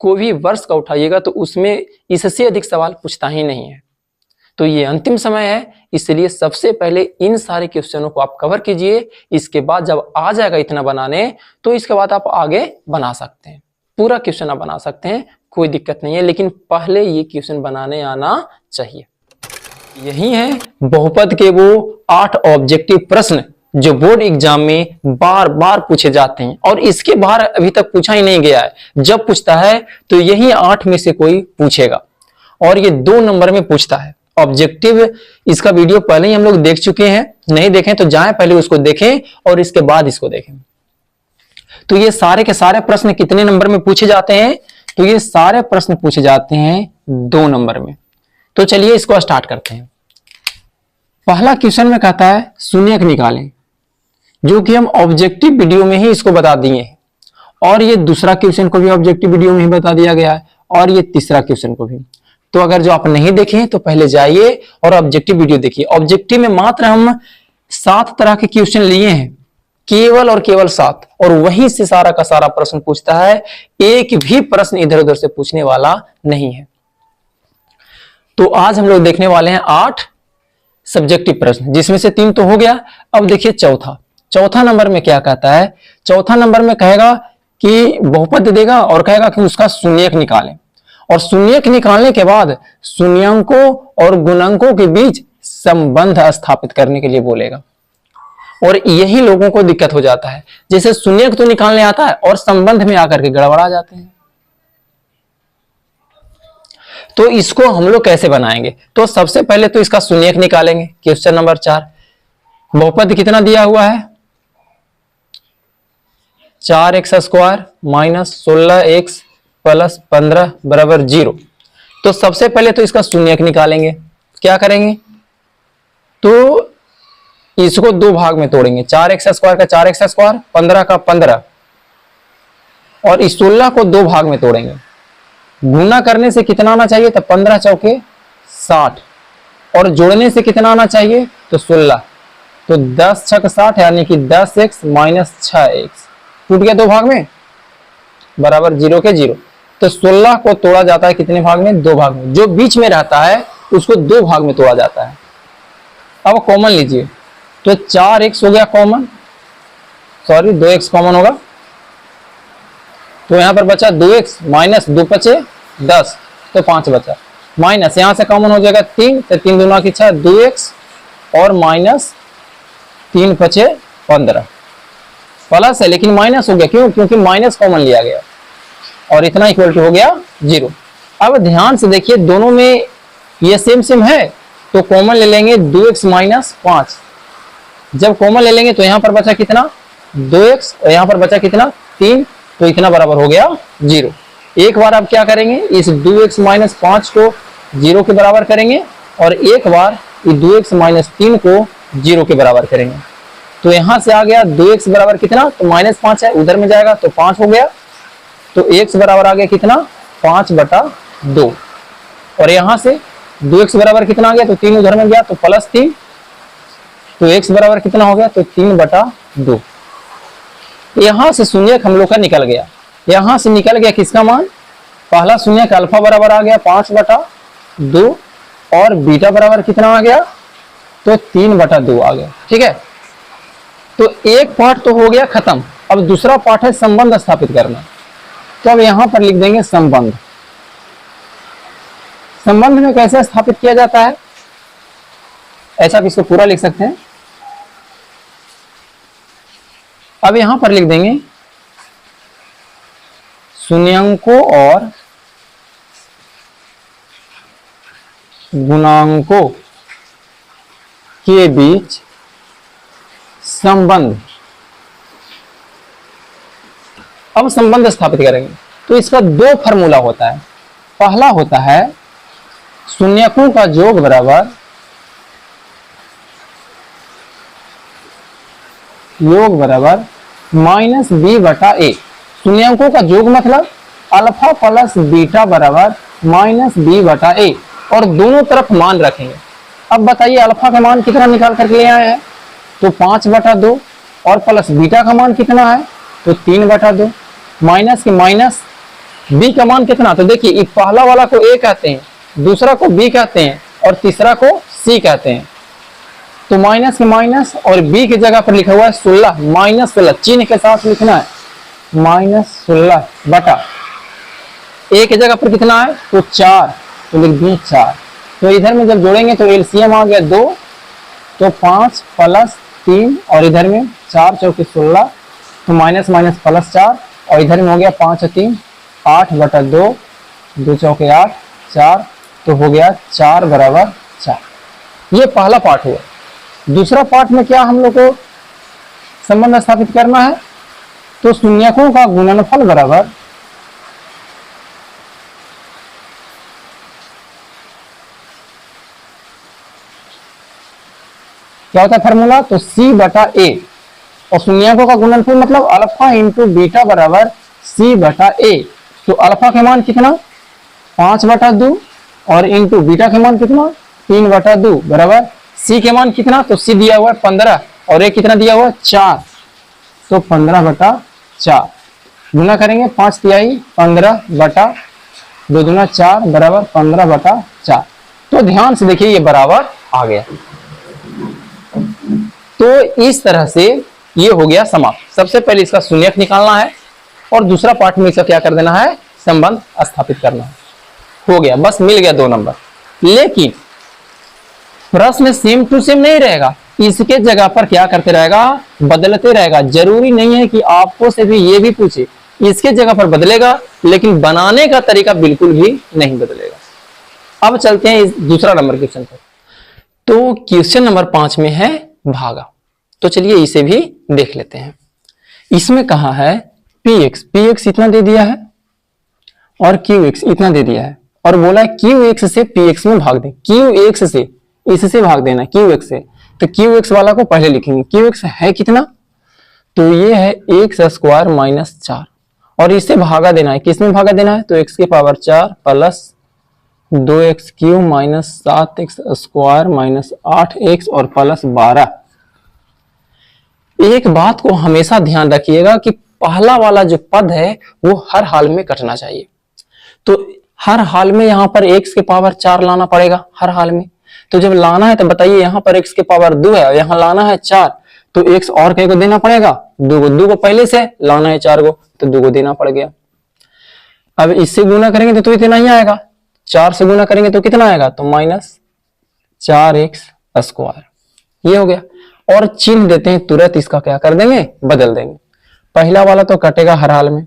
कोई भी वर्ष का उठाइएगा तो उसमें इससे अधिक सवाल पूछता ही नहीं है। तो ये अंतिम समय है, इसलिए सबसे पहले इन सारे क्वेश्चनों को आप कवर कीजिए। इसके बाद जब आ जाएगा इतना बनाने तो इसके बाद आप आगे बना सकते हैं, पूरा क्वेश्चन आप बना सकते हैं, कोई दिक्कत नहीं है, लेकिन पहले ये क्वेश्चन बनाने आना चाहिए। यही है बहुपद के वो 8 ऑब्जेक्टिव प्रश्न जो बोर्ड एग्जाम में बार बार पूछे जाते हैं और इसके बाहर अभी तक पूछा ही नहीं गया है। जब पूछता है तो यही 8 में से कोई पूछेगा और ये 2 नंबर में पूछता है। ऑब्जेक्टिव इसका वीडियो पहले ही हम लोग देख चुके हैं, नहीं देखें तो जाएं पहले उसको देखें और इसके बाद इसको देखें। तो ये सारे के सारे प्रश्न कितने नंबर में पूछे जाते हैं? तो ये सारे प्रश्न पूछे जाते हैं 2 नंबर में। तो चलिए इसको स्टार्ट करते हैं। पहला क्वेश्चन में कहता है शून्यक निकालें, जो कि हम ऑब्जेक्टिव वीडियो में ही इसको बता दिए हैं, और ये दूसरा क्वेश्चन को भी ऑब्जेक्टिव वीडियो में ही बता दिया गया है, और ये तीसरा क्वेश्चन को भी। तो अगर जो आप नहीं देखे तो पहले जाइए और ऑब्जेक्टिव वीडियो देखिए। ऑब्जेक्टिव में मात्र हम 7 तरह के क्वेश्चन लिए हैं, केवल और केवल 7, और वहीं से सारा का सारा प्रश्न पूछता है, एक भी प्रश्न इधर उधर से पूछने वाला नहीं है। तो आज हम लोग देखने वाले हैं 8 सब्जेक्टिव प्रश्न, जिसमें से 3 तो हो गया। अब देखिए चौथा नंबर में क्या कहता है। चौथा नंबर में कहेगा कि बहुपद देगा और कहेगा कि उसका शून्यक निकालें, और शून्यक निकालने के बाद शून्यंकों और गुणंकों के बीच संबंध स्थापित करने के लिए बोलेगा। और यही लोगों को दिक्कत हो जाता है, जैसे शून्यक तो निकालने आता है और संबंध में आकर के गड़बड़ा जाते हैं। तो इसको हम लोग कैसे बनाएंगे? तो सबसे पहले तो इसका शून्यक निकालेंगे। क्वेश्चन नंबर 4, बहुपद कितना दिया हुआ है? 4x² माइनस 16x प्लस 15 बराबर 0। तो सबसे पहले तो इसका शून्यक निकालेंगे। क्या करेंगे? तो इसको 2 भाग में तोड़ेंगे। 4x² का 4x², 15 का 15, और इस 16 को 2 भाग में तोड़ेंगे। गुना करने से कितना आना चाहिए? तो 15 चौके 60, और जोड़ने से कितना आना चाहिए? तो 16। तो 10 6 60 यानी कि 10x माइनस 6x टूट गया 2 भाग में, बराबर 0 के 0। तो 16 को तोड़ा जाता है कितने भाग में? 2 भाग में। जो बीच में रहता है उसको 2 भाग में तोड़ा जाता है। अब कॉमन लीजिए, तो 4x हो गया कॉमन, 2x कॉमन होगा। तो यहां पर बचा 2x माइनस 2 पचे 10, तो 5 बचा, माइनस यहां से कॉमन हो जाएगा 3, तो 3 दूना की 6, 2x और माइनस 3 पचे 15, प्लस है लेकिन माइनस हो गया। क्यों? क्योंकि माइनस कॉमन लिया गया, और इतना इक्वल टू हो गया 0। अब ध्यान से देखिए, दोनों में ये सेम है, तो कॉमन ले लेंगे 2x माइनस 5। जब कॉमन ले लेंगे तो यहां पर बचा कितना? 2x, और यहां पर बचा कितना? 3, तो इतना बराबर हो गया 0। एक बार आप क्या करेंगे? इस 2x माइनस 5 को 0 के बराबर करेंगे, और एक बार इस 2x माइनस 3 को 0 के बराबर करेंगे। तो यहां से आ गया 2x बराबर कितना? तो माइनस 5 है, उधर में जाएगा तो 5 हो गया। तो x बराबर आ गया कितना? 5/2। और यहां से 2x बराबर कितना आ गया? तो 3 उधर में गया तो प्लस 3, तो x बराबर कितना हो गया? तो 3/2। यहां से शून्यक हम लोग का निकल गया। यहां से निकल गया किसका मान? पहला शून्यक अल्फा बराबर आ गया 5/2, और बीटा बराबर कितना आ गया? तो 3/2 आ गया। ठीक है, तो एक पार्ट तो हो गया खत्म। अब दूसरा पार्ट है संबंध स्थापित करना। तो अब यहां पर लिख देंगे संबंध। संबंध में कैसे स्थापित किया जाता है? ऐसा आप इसको पूरा लिख सकते हैं। अब यहां पर लिख देंगे शून्यंकों और गुणांकों के बीच संबंध। अब संबंध स्थापित करेंगे तो इसका 2 फार्मूला होता है। पहला होता है शून्यकों का योग बराबर -b/a। शून्यकों का योग मतलब अल्फा प्लस बीटा बराबर -b/a, और दोनों तरफ मान रखेंगे। अब बताइए अल्फा का मान कितना निकाल करके ले आए हैं? तो 5/2, और प्लस बीटा का मान कितना है? तो 3/2। माइनस के माइनस बी का मान कितना, तो देखिए ये पहला वाला को ए कहते हैं, दूसरा को बी कहते हैं और तीसरा को सी कहते हैं। तो माइनस के माइनस और बी की जगह पर लिखा हुआ है 16, -16 चिन्ह के साथ लिखना है, -16 बटा ए की जगह पर कितना है तो 4, तो लिख दिए 4। तो इधर में जब जोड़ेंगे तो एलसीएम आ गया 2, तो 5 प्लस 3 और इधर में 4 चौके 16, तो माइनस माइनस प्लस 4 और इधर में हो गया 5 और 3 8 बटा 2, 2 चौके 8 4, तो हो गया 4 बराबर 4। ये पहला पार्ट हुआ। दूसरा पार्ट में क्या हम लोग को संबंध स्थापित करना है, तो शून्यकों का गुणनफल बराबर क्या होता है फॉर्मूला, तो सी बटा ए, और शून्यकों का गुणनफल मतलब अल्फा इंटू बीटा बराबर सी बटा ए। तो अल्फा के मान कितना 5 बटा 2 और इंटू बीटा के मान कितना 3 बटा 2 बराबर सी के मान कितना, तो सी दिया हुआ है 15 और ए कितना दिया हुआ है 4, तो 15 बटा 4 गुना करेंगे 5 तिहाई 15 बटा 2 दूना 4 बराबर 15 बटा 4। तो ध्यान से देखिए ये बराबर आ गया। तो इस तरह से ये हो गया समाप्त। सबसे पहले इसका शून्यक निकालना है और दूसरा पार्ट में इसका क्या कर देना है, संबंध स्थापित करना है। हो गया, बस मिल गया 2 नंबर। लेकिन प्रश्न सेम टू सेम नहीं रहेगा, इसके जगह पर क्या करते रहेगा, बदलते रहेगा। जरूरी नहीं है कि आपको से भी ये भी पूछे, इसके जगह पर बदलेगा लेकिन बनाने का तरीका बिल्कुल भी नहीं बदलेगा। अब चलते हैं इस दूसरा नंबर क्वेश्चन पर। तो क्वेश्चन नंबर 5 में है भागा, तो चलिए इसे भी देख लेते हैं। इसमें कहा है px इतना दे दिया है और qx इतना दे दिया है और बोला है qx से px में भाग दें, qx से इससे भाग देना qx से, तो qx वाला को पहले लिखेंगे। qx है कितना, तो ये है x स्क्वायर माइनस 4 और इससे भागा देना है, किस में भागा देना है, तो x की power 4 plus 2x cube minus 7x square minus 8x और प्लस 12। एक बात को हमेशा ध्यान रखिएगा कि पहला वाला जो पद है वो हर हाल में कटना चाहिए। तो हर हाल में यहाँ पर x के पावर 4 लाना पड़ेगा हर हाल में। तो जब लाना है तो बताइए यहाँ पर x के पावर 2 है और यहाँ लाना है 4, तो x और कई को देना पड़ेगा 2 को पहले से लाना है 4 को, तो 2 को देना पड़ गया। अब इससे गुना करेंगे तो इतना ही आएगा, 4 से गुना करेंगे तो कितना आएगा, तो माइनस 4x स्क्वायर। ये हो गया। और चिन्ह देते हैं, तुरंत इसका क्या कर देंगे, बदल देंगे। पहला वाला तो कटेगा हर हाल में,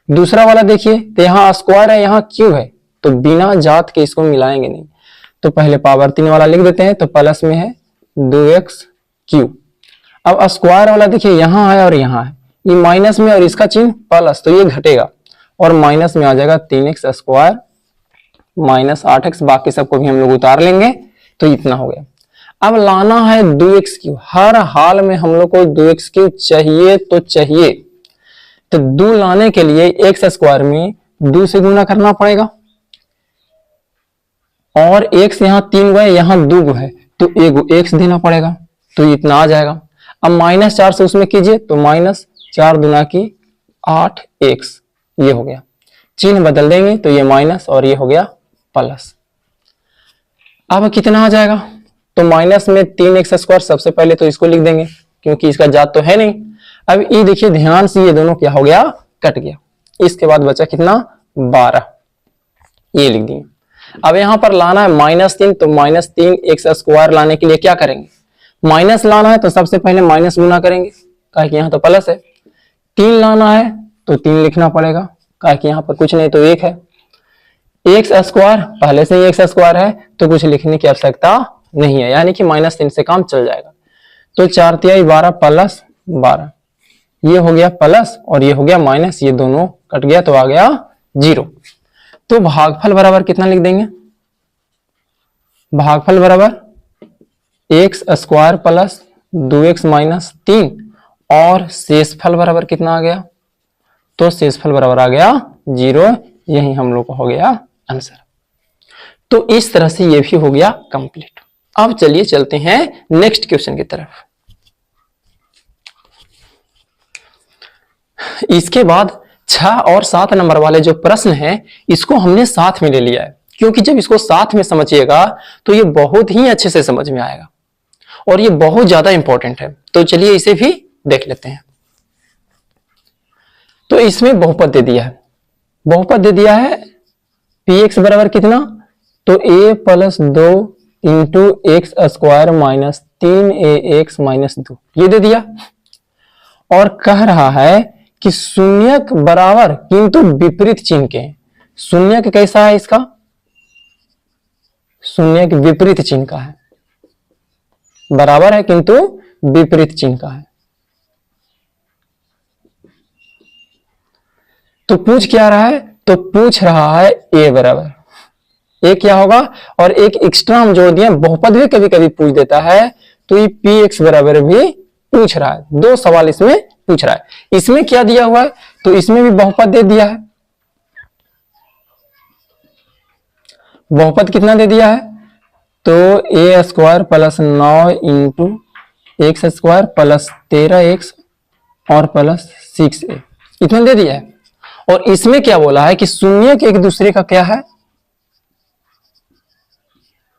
दूसरा वाला देखिए तो यहाँ स्क्वायर है यहाँ क्यूब है, तो बिना जात के इसको मिलाएंगे नहीं, तो पहले पावर 3 वाला लिख देते हैं, तो प्लस में है 2x क्यूब। अब स्क्वायर वाला देखिए यहाँ है और यहाँ है, ये माइनस में और इसका चिन्ह प्लस, तो ये घटेगा और माइनस में आ जाएगा 3x स्क्वायर माइनस 8x, बाकी सबको भी हम लोग उतार लेंगे, तो इतना हो गया। अब लाना है 2x क्यूब, हर हाल में हम लोग को 2x क्यूब चाहिए तो चाहिए, तो 2 लाने के लिए x स्क्वायर में 2 से गुना करना पड़ेगा और x यहाँ 3 गो है यहाँ 2 गो है, तो 1 x देना पड़ेगा, तो इतना आ जाएगा। अब माइनस 4 से उसमें कीजिए, तो माइनस 4 दूना की 8x, ये हो गया। चिन्ह बदल देंगे तो ये माइनस और ये हो गया प्लस। अब कितना आ जाएगा, तो माइनस में 3x स्क्वायर, सबसे पहले तो इसको लिख देंगे क्योंकि इसका जात तो है नहीं। अब ये देखिए ध्यान से, ये दोनों क्या हो गया, कट गया। इसके बाद बचा कितना, 12, ये लिख दिए। अब यहां पर लाना है -3, तो -3x स्क्वायर लाने के लिए क्या करेंगे, माइनस लाना है तो सबसे पहले माइनस गुना करेंगे, कहा कि यहाँ तो प्लस है। 3 लाना है तो 3 लिखना पड़ेगा, कहा कि यहाँ पर कुछ नहीं तो 1 है। एक्स स्क्वायर पहले से ही एक्स स्क्वायर है तो कुछ लिखने की आवश्यकता नहीं है, यानी कि -3 से काम चल जाएगा। तो 4 तिहाई 12 प्लस 12, ये हो गया प्लस और ये हो गया माइनस, ये दोनों कट गया तो आ गया 0। तो भागफल बराबर कितना लिख देंगे, भागफल बराबर x square plus 2x minus 3 और शेषफल बराबर कितना आ गया, तो शेषफल बराबर आ गया 0। यही हम लोग को हो गया आंसर। तो इस तरह से ये भी हो गया कंप्लीट। अब चलिए चलते हैं नेक्स्ट क्वेश्चन की तरफ। इसके बाद 6 और 7 नंबर वाले जो प्रश्न हैं इसको हमने साथ में ले लिया है, क्योंकि जब इसको साथ में समझिएगा तो ये बहुत ही अच्छे से समझ में आएगा और ये बहुत ज्यादा इंपॉर्टेंट है। तो चलिए इसे भी देख लेते हैं। तो इसमें बहुपद दे दिया है, बहुपद दे दिया है px बराबर कितना, तो a plus 2 into X square minus 3ax minus 2 ये दे दिया। और कह रहा है कि शून्यक बराबर किंतु विपरीत चिन्ह के। शून्यक कैसा है इसका, शून्यक विपरीत चिन्ह का है, बराबर है किंतु विपरीत चिन्ह का है। तो पूछ क्या रहा है, तो पूछ रहा है a बराबर, a क्या होगा, और एक एक्स्ट्रा हम जोड़ दिए, बहुपद भी कभी कभी पूछ देता है, तो ये px बराबर भी पूछ रहा है। 2 सवाल इसमें पूछ रहा है। इसमें क्या दिया हुआ है, तो इसमें भी बहुपद दे दिया है। बहुपद कितना दे दिया है, तो a square plus 9 into X square plus 13x और प्लस 6a इतना दे दिया है। और इसमें क्या बोला है कि शून्य के एक दूसरे का क्या है,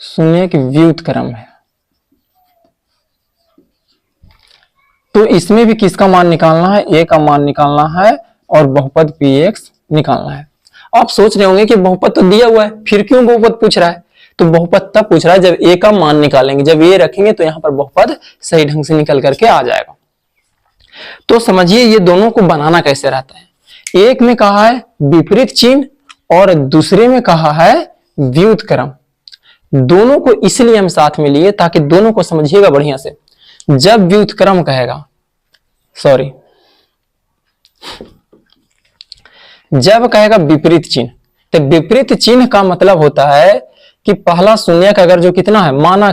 शून्य के व्युत्क्रम है। तो इसमें भी किसका मान निकालना है, a का मान निकालना है और बहुपद px निकालना है। आप सोच रहे होंगे कि बहुपद तो दिया हुआ है, फिर क्यों बहुपद पूछ रहा है, तो बहुपद तब पूछ रहा है जब a का मान निकालेंगे, जब a रखेंगे तो यहां पर बहुपद सही ढंग से निकल करके आ जाएगा। तो समझिए ये दोनों को बनाना कैसे रहता है। एक में कहा है विपरीत चिन्ह और दूसरे में कहा है व्युत्क्रम। दोनों को इसलिए हम साथ में लिए ताकि दोनों को समझिएगा बढ़िया से। जब व्युत्क्रम कहेगा, सॉरी, जब कहेगा विपरीत चिन्ह, तो विपरीत चिन्ह का मतलब होता है कि पहला शून्यक अगर जो कितना है, माना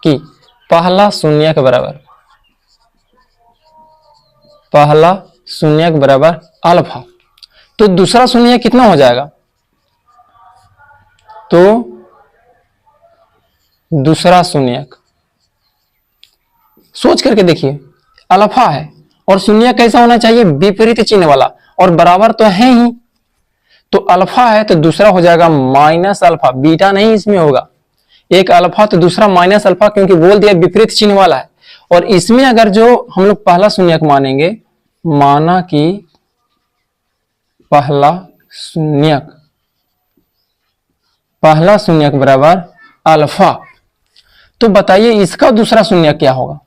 कि पहला शून्यक बराबर, पहला शून्यक बराबर अल्फा, तो दूसरा शून्यक कितना हो जाएगा, तो दूसरा शून्यक सोच करके देखिए, अल्फा है और शून्यक कैसा होना चाहिए, विपरीत चिन्ह वाला, और बराबर तो है ही, तो अल्फा है तो दूसरा हो जाएगा माइनस अल्फा, बीटा नहीं इसमें होगा, एक अल्फा तो दूसरा माइनस अल्फा, क्योंकि बोल दिया विपरीत चिन्ह वाला है। और इसमें अगर जो हम लोग पहला शून्यक मानेंगे, माना कि पहला शून्यक बराबर अल्फा, तो बताइए इसका दूसरा शून्यक क्या होगा।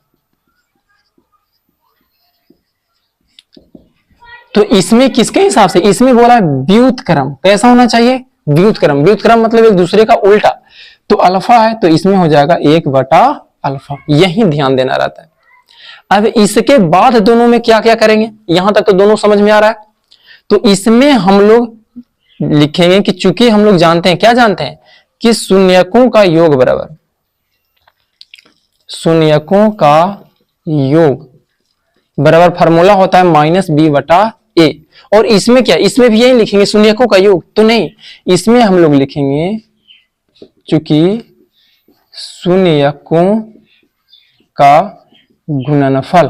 तो इसमें किसके हिसाब से, इसमें बोला व्युत्क्रम, कैसा होना चाहिए, व्युत्क्रम। व्युत्क्रम मतलब एक दूसरे का उल्टा, तो अल्फा है तो इसमें हो जाएगा 1/अल्फा, यही ध्यान देना रहता है। अब इसके बाद दोनों में क्या क्या करेंगे, यहां तक तो दोनों समझ में आ रहा है। तो इसमें हम लोग लिखेंगे कि चूंकि हम लोग जानते हैं, क्या जानते हैं, कि शून्यकों का योग बराबर, शून्यकों का योग बराबर फॉर्मूला होता है -b/a। और इसमें क्या, इसमें भी यही लिखेंगे शून्यकों का योग, तो नहीं, इसमें हम लोग लिखेंगे चूंकि शून्यकों का गुणनफल,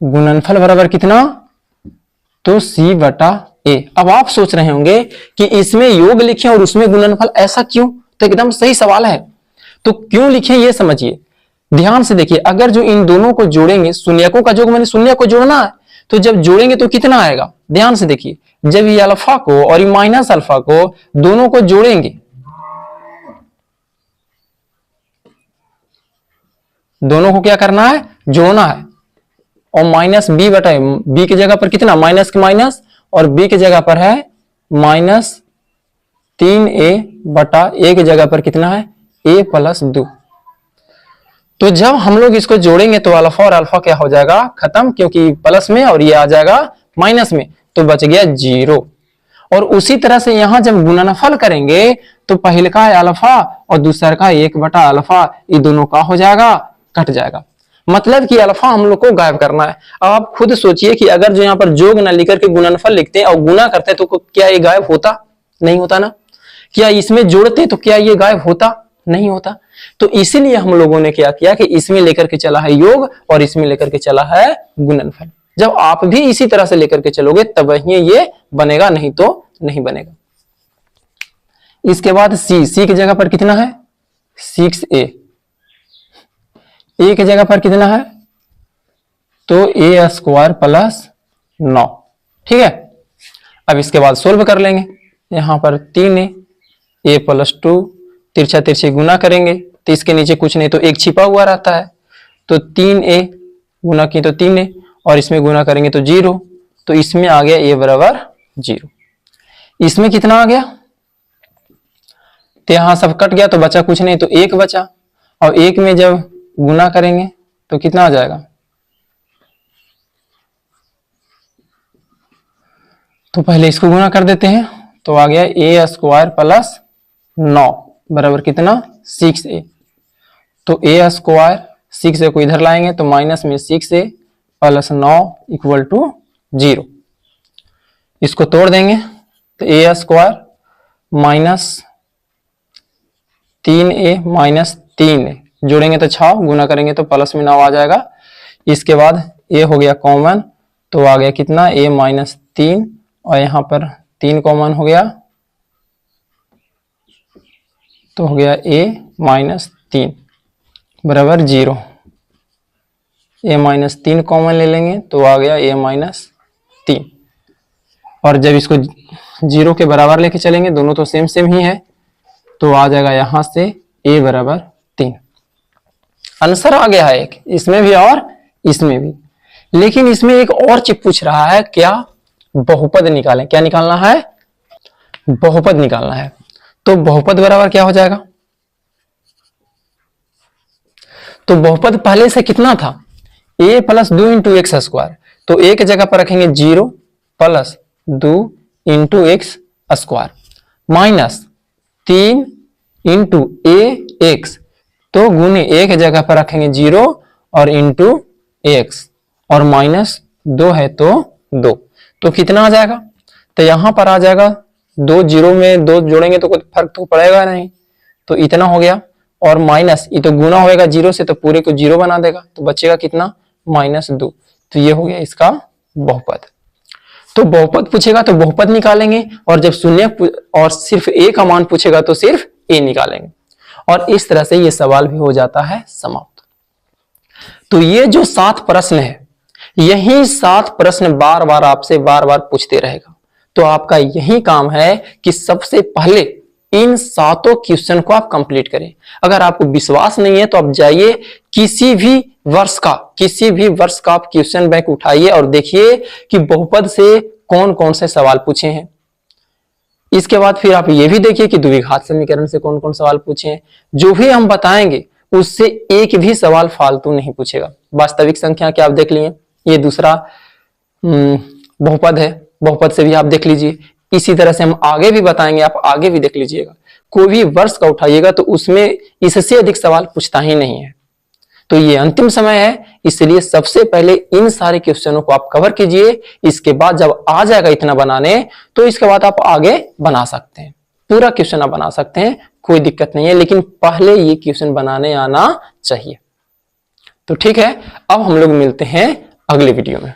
गुणनफल बराबर कितना, तो c/a। अब आप सोच रहे होंगे कि इसमें योग लिखें और उसमें गुणनफल, ऐसा क्यों, तो एकदम सही सवाल है। तो क्यों लिखें ये समझिए, ध्यान से देखिए। अगर जो इन दोनों को जोड़ेंगे, शून्यकों का योग मैंने शून्य को जोड़ना है, तो जब जोड़ेंगे तो कितना आएगा, ध्यान से देखिए। जब ये अल्फा को और ये माइनस अल्फा को दोनों को जोड़ेंगे, दोनों को क्या करना है, जोड़ना है। और -b/b की जगह पर कितना, माइनस के माइनस, और b की जगह पर है -3a/a की जगह पर कितना है, a + 2। तो जब हम लोग इसको जोड़ेंगे तो अल्फा और अल्फा क्या हो जाएगा, खत्म, क्योंकि प्लस में और ये आ जाएगा माइनस में, तो बच गया 0। और उसी तरह से यहां जब गुणनफल करेंगे तो पहले का है अल्फा और दूसरा का 1/अल्फा, ये दोनों का हो जाएगा, कट जाएगा। मतलब कि अल्फा हम लोग को गायब करना है। अब आप खुद सोचिए कि अगर जो यहाँ पर जोग ना लिख करके गुणनफल लिखते और गुना करते तो क्या ये गायब होता, नहीं होता ना। क्या इसमें जोड़ते तो क्या ये गायब होता, नहीं होता। तो इसीलिए हम लोगों ने क्या किया कि इसमें लेकर के चला है योग और इसमें लेकर के चला है गुणनफल। जब आप भी इसी तरह से लेकर के चलोगे तब ही ये बनेगा, नहीं तो नहीं बनेगा। इसके बाद सी की जगह पर कितना है 6a, ए की जगह पर कितना है तो a स्क्वायर प्लस 9, ठीक है। अब इसके बाद सोल्व कर लेंगे। यहां पर 3a, a प्लस 2, तिरछा तिरछी गुना करेंगे तो इसके नीचे कुछ नहीं तो एक छिपा हुआ रहता है, तो 3a गुना की तो 3a और इसमें गुना करेंगे तो 0, तो इसमें आ गया a बराबर 0। इसमें कितना आ गया तो यहां सब कट गया तो बचा कुछ नहीं तो 1 बचा, और 1 में जब गुना करेंगे तो कितना आ जाएगा, तो पहले इसको गुना कर देते हैं तो आ गया a स्क्वायर प्लस 9 बराबर कितना 6a। तो a स्क्वायर 6a को इधर लाएंगे तो माइनस में 6a प्लस 9 इक्वल टू 0। इसको तोड़ देंगे तो a square minus 3a minus 3a जोड़ेंगे तो 6, गुना करेंगे तो प्लस में 9 आ जाएगा। इसके बाद a हो गया कॉमन तो आ गया कितना a माइनस 3 और यहाँ पर 3 कॉमन हो गया तो हो गया a माइनस 3 बराबर 0। a माइनस 3 कॉमन ले लेंगे तो आ गया a माइनस 3, और जब इसको 0 के बराबर लेके चलेंगे दोनों तो सेम सेम ही है तो आ जाएगा यहां से a बराबर 3। आंसर आ गया है एक, इसमें भी और इसमें भी। लेकिन इसमें एक और चीज पूछ रहा है, क्या बहुपद निकालें। क्या निकालना है, बहुपद निकालना है। तो बहुपद बराबर क्या हो जाएगा, तो बहुपद पहले से कितना था a plus 2 into X square, तो a की जगह पर रखेंगे 0 plus 2 into X square minus 3 into A X, तो गुने a की जगह पर रखेंगे 0 और इंटू एक्स और माइनस 2 है तो 2, तो कितना आ जाएगा, तो यहां पर आ जाएगा 2 0 में 2 जोड़ेंगे तो कुछ फर्क तो पड़ेगा नहीं, तो इतना हो गया, और माइनस ये तो गुना होएगा 0 से तो पूरे को 0 बना देगा तो बचेगा कितना माइनस 2, तो ये हो गया इसका बहुपद। तो बहुपद पूछेगा तो बहुपद निकालेंगे, और जब शून्य और सिर्फ a का मान पूछेगा तो सिर्फ a निकालेंगे, और इस तरह से ये सवाल भी हो जाता है समाप्त। तो ये जो 7 प्रश्न है यही 7 प्रश्न बार बार आपसे बार बार पूछते रहेगा, तो आपका यही काम है कि सबसे पहले इन 7 क्वेश्चन को आप कंप्लीट करें। अगर आपको विश्वास नहीं है तो आप जाइए किसी भी वर्ष का आप क्वेश्चन बैंक उठाइए और देखिए कि बहुपद से कौन कौन से सवाल पूछे हैं। इसके बाद फिर आप ये भी देखिए कि द्विघात समीकरण से कौन कौन सवाल पूछे हैं। जो भी हम बताएंगे उससे एक भी सवाल फालतू नहीं पूछेगा। वास्तविक संख्या के आप देख लिए, ये दूसरा बहुपद है, बहुपद से भी आप देख लीजिए। इसी तरह से हम आगे भी बताएंगे, आप आगे भी देख लीजिएगा। कोई भी वर्ष का उठाइएगा तो उसमें इससे अधिक सवाल पूछता ही नहीं है। तो ये अंतिम समय है, इसलिए सबसे पहले इन सारे क्वेश्चनों को आप कवर कीजिए। इसके बाद जब आ जाएगा इतना बनाने तो इसके बाद आप आगे बना सकते हैं, पूरा क्वेश्चन आप बना सकते हैं, कोई दिक्कत नहीं है, लेकिन पहले ये क्वेश्चन बनाने आना चाहिए। तो ठीक है, अब हम लोग मिलते हैं अगले वीडियो में।